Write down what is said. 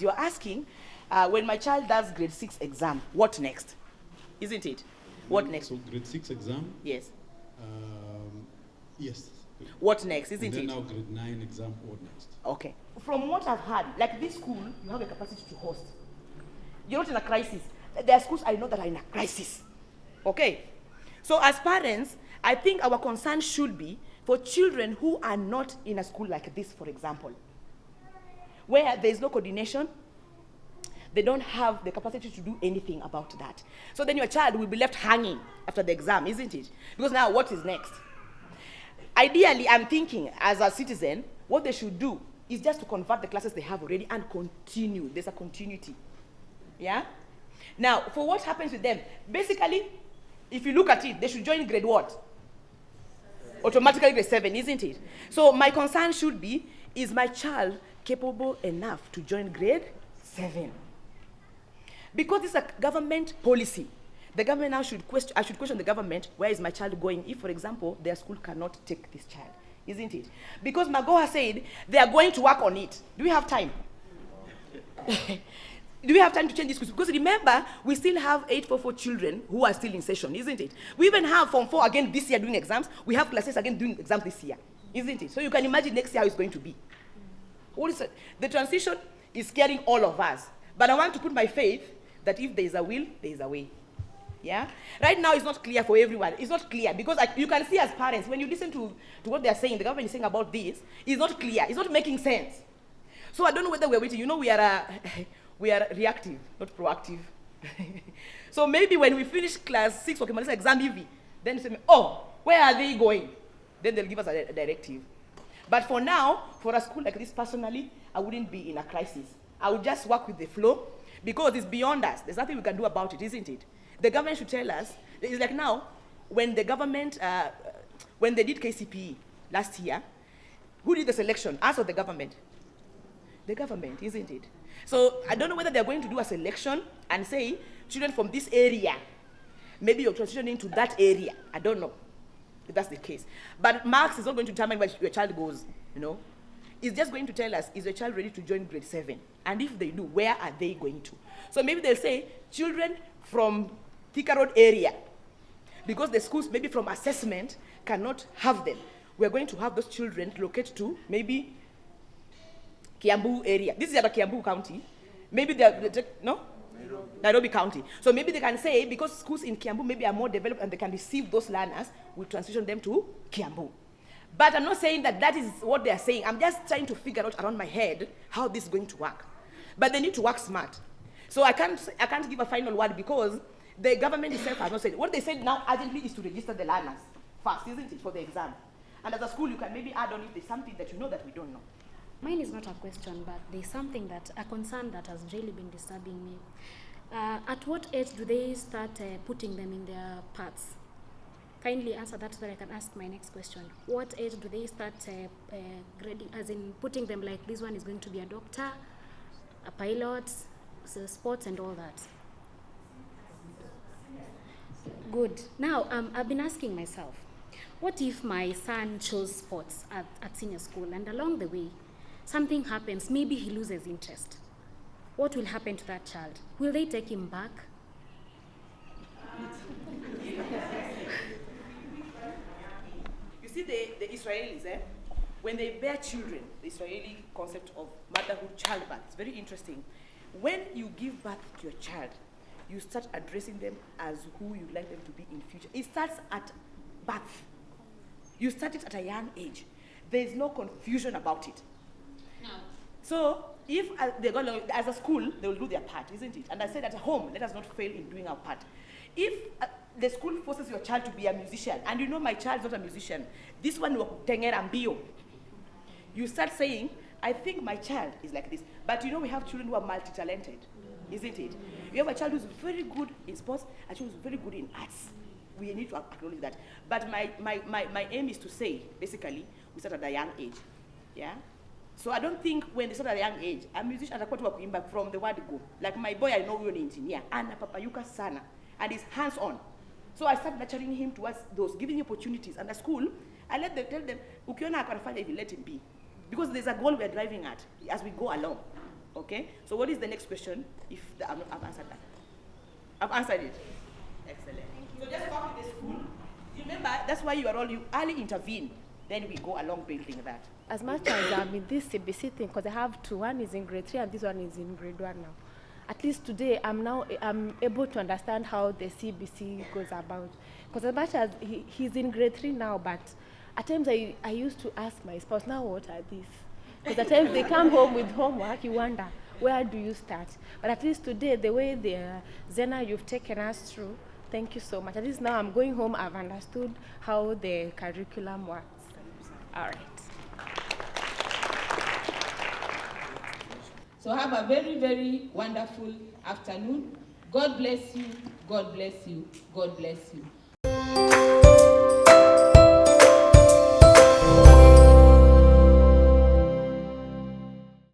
is you're asking, when my child does grade 6 exam, what next? Isn't it? What next? So grade 6 exam? Yes. Yes. What next, isn't and then it? now grade 9 exam, what next? Okay. From what I've heard, like this school, you have a capacity to host. You're not in a crisis. There are schools I know that are in a crisis. Okay? So as parents, I think our concern should be for children who are not in a school like this, for example, where there is no coordination, they don't have the capacity to do anything about that. So then your child will be left hanging after the exam, isn't it? Because now what is next? Ideally, I'm thinking as a citizen, what they should do is just to convert the classes they have already and continue. There's a continuity. Yeah? Now, for what happens with them, basically, if you look at it, they should join grade what? Automatically grade 7, isn't it? So my concern should be, is my child capable enough to join grade 7? Because it's a government policy. The government now I should question the government, where is my child going if, for example, their school cannot take this child, isn't it? Because Magoha said they are going to work on it. Do we have time? Do we have time to change this school? Because remember, we still have 844 children who are still in session, isn't it? We even have Form 4 again this year doing exams. We have classes again doing exams this year, isn't it? So you can imagine next year how it's going to be. What is it? The transition is scaring all of us. But I want to put my faith that if there is a will, there is a way. Yeah? Right now, it's not clear for everyone. It's not clear because you can see as parents, when you listen to what they're saying, the government is saying about this, it's not clear. It's not making sense. So I don't know whether we're waiting. You know, we are reactive, not proactive. So maybe when we finish class 6 or exam EV, then they say, oh, where are they going? Then they'll give us a directive. But for now, for a school like this, personally, I wouldn't be in a crisis. I would just work with the flow because it's beyond us. There's nothing we can do about it, isn't it? The government should tell us. It's like now, when the government, when they did KCPE last year, who did the selection? Us or the government? The government, isn't it? So I don't know whether they're going to do a selection and say, children from this area, maybe you're transitioning to that area. I don't know if that's the case. But marks is not going to determine where your child goes, you know. It's just going to tell us, is your child ready to join grade 7? And if they do, where are they going to? So maybe they'll say, children from Thika Road area, because the schools, maybe from assessment, cannot have them. We're going to have those children locate to maybe Kiambu area. This is about Kiambu County. Maybe they're no? Nairobi County. So maybe they can say, because schools in Kiambu maybe are more developed and they can receive those learners, we'll transition them to Kiambu. But I'm not saying that that is what they are saying. I'm just trying to figure out around my head how this is going to work. But they need to work smart. So I can't give a final word because the government itself has not said. What they said now urgently is to register the learners first, isn't it, for the exam? And as a school, you can maybe add on if there's something that you know that we don't know. Mine is not a question, but there's something a concern that has really been disturbing me. At what age do they start putting them in their parts? Kindly answer that so that I can ask my next question. What age do they start grading, as in putting them like this one is going to be a doctor, a pilot, so sports and all that? Good. Now, I've been asking myself, what if my son chose sports at senior school and along the way, something happens, maybe he loses interest? What will happen to that child? Will they take him back? You see, the Israelis, when they bear children, the Israeli concept of motherhood, childbirth, it's very interesting. When you give birth to your child, you start addressing them as who you like them to be in future. It starts at birth. You start it at a young age. There is no confusion about it. No. So if they're going to, as a school, they will do their part, isn't it? And I said at home, let us not fail in doing our part. If the school forces your child to be a musician, and you know my child's not a musician, this one will tengera mbio. You start saying, I think my child is like this. But you know we have children who are multi-talented, isn't it? You have a child who's very good in sports, a child who's very good in arts. We need to acknowledge that. But my aim is to say, basically, we start at a young age. Yeah? So I don't think when they start at a young age, a musician atakuwa tu kuimba from the word go. Like my boy, I know huyo ni engineer, ana papayuka sana, and he's hands-on. So I start nurturing him towards those, giving him opportunities. And at school, I tell them, ukiona akanafanya hivi, let him be. Because there's a goal we're driving at as we go along. Okay? So what is the next question if I've answered that? I've answered it. Excellent. So just work with the school. Remember, that's why you early intervene. Then we go along building that. As much as I'm in this CBC thing, because I have two, one is in grade 3 and this one is in grade 1 now. At least today, I'm able to understand how the CBC goes about. Because as much as he's in grade 3 now, but at times I used to ask my spouse, now what are these? Because at times they come home with homework, you wonder, where do you start? But at least today, the way Zuena, you've taken us through, thank you so much. At least now I'm going home, I've understood how the curriculum works. All right. So have a very, very wonderful afternoon. God bless you, God bless you, God bless you.